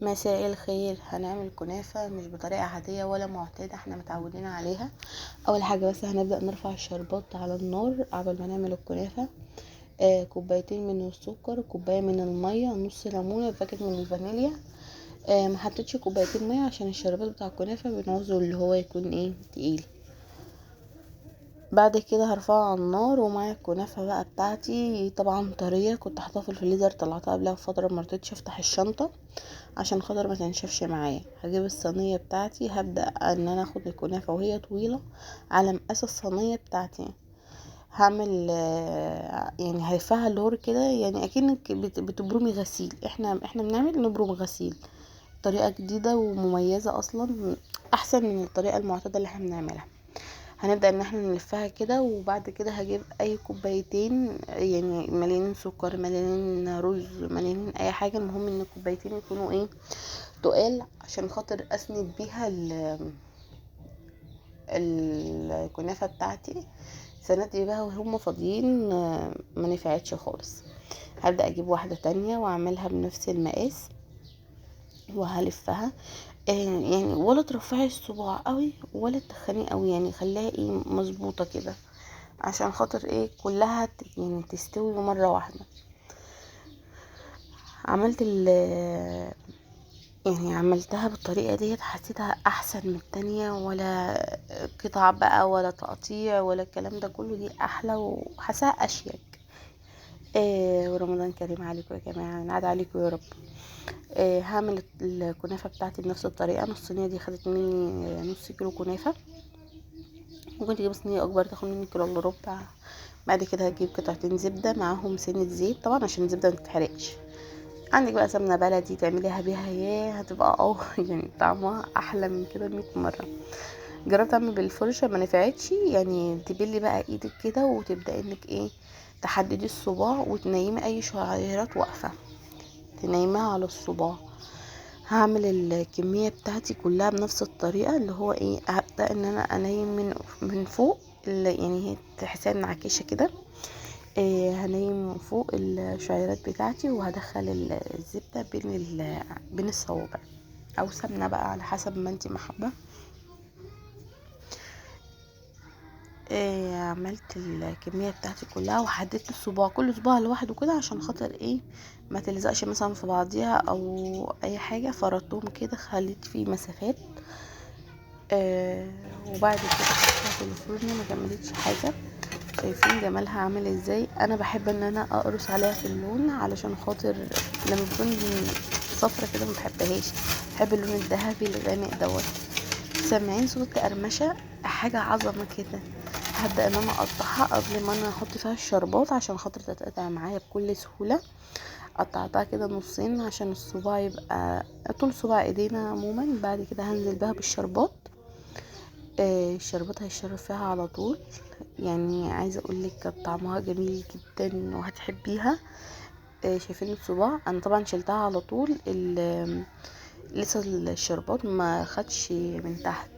مساء الخير. هنعمل كنافة مش بطريقة عادية ولا معتادة احنا متعودين عليها. اول حاجة بس هنبدأ نرفع الشربات على النار قبل ما نعمل الكنافة. كوبايتين من السكر، كوباية من المية، نص ليمونة، باكت من الفانيليا. محطتش كوبايتين مية عشان الشربات بتاع الكنافة بنعوزه اللي هو يكون تقيل. بعد كده هرفعه على النار ومعايا الكنافه بقى بتاعتي، طبعا طريه، كنت حاطاها في الفريزر، طلعتها قبلها بفتره، مرضتش افتح الشنطه عشان خاطر ما تنشفش معايا. هجيب الصينيه بتاعتي، هبدا ان انا اخد الكنافه وهي طويله على مقاس الصينيه بتاعتي. هعمل يعني هلفها اللور كده، يعني اكنك بتبرمي غسيل. احنا بنعمل نبرم غسيل، طريقه جديده ومميزه اصلا، احسن من الطريقه المعتاده اللي احنا بنعملها. هنبدأ ان احنا نلفها كده، وبعد كده هجيب اي كوبايتين يعني مليانين سكر، مليانين رز، مليانين اي حاجة، المهم ان الكوبايتين يكونوا تقال عشان خاطر اسند بيها الكنافة بتاعتي. سندت بيها وهم فاضيين، ما نفعتش خالص. هبدأ اجيب واحدة تانية واعملها بنفس المقاس وهلفها. يعني ولا ترفعي الصباع قوي ولا تخنيه قوي، يعني خليها مظبوطه كده عشان خاطر كلها يعني تستوي مره واحده. عملت يعني عملتها بالطريقه ديت، حسيتها احسن من التانية، ولا قطع بقى ولا تقطيع ولا الكلام ده كله، دي احلى وحساها اشيك. ورمضان كريم عليكم يا جماعه، ينعاد عليكم يا رب. هعمل الكنافه بتاعتي بنفس الطريقه. نص صينيه دي خدت مني نص كيلو كنافه، ممكن تجيب صينيه اكبر تاخد مني كيلو الا ربع. بعد كده هجيب قطعتين زبده معاهم سنه زيت، طبعا عشان الزبده ما تتحرقش. عندك بقى سمنه بلدي تعمليها بيها، هتبقى يعني طعمها احلى من كده 100 مره. جربت اعمل بالفرشه ما نفعتش، يعني تبلي بقى ايدك كده وتبداي انك تحددي الصباع وتنيمي اي شعيرات واقفه، تنيمها على الصباع. هعمل الكميه بتاعتي كلها بنفس الطريقه، اللي هو هبدا ان انا انيم من فوق، يعني هي تحسها منعكشه كده. هنيم من فوق الشعيرات بتاعتي، وهدخل الزبده بين الصوابع او سمنه بقى على حسب ما انتي محبه. عملت الكميه بتاعتي كلها وحددت الصباع، كل صباع لوحده كده عشان خاطر ما تلزقش مثلا في بعضيها او اي حاجه. فردتهم كده، خليت فيه مسافات. وبعد كده حطيتها في الفرن، ما كملتش حاجه. شايفين جمالها عامل ازاي؟ انا بحب ان انا اقرص عليها في اللون علشان خاطر لما بتكون صفرة كده ما بحبهاش، بحب اللون الذهبي الغامق دوت. سامعين صوت القرمشه؟ حاجه عظمه كده. هبدا ان انا اقطعها قبل ما انا احط فيها الشربات عشان خاطر تتقطع معايا بكل سهوله. قطعتها كده نصين عشان الصباع يبقى طول صباع ايدينا عموما. بعد كده هنزل بها بالشربات. الشربات هيشرب فيها على طول، يعني عايزه اقولك كانت طعمها جميل جدا وهتحبيها. شايفين الصباع؟ انا طبعا شلتها على طول، لسه الشربات ما خدش من تحت.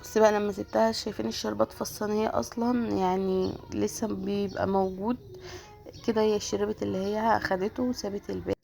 بس بقى لما سبتها، شايفين الشربات في الصينيه اصلا يعني لسه بيبقى موجود كده. هي شربت اللي هي اخدته وسابت الباقي.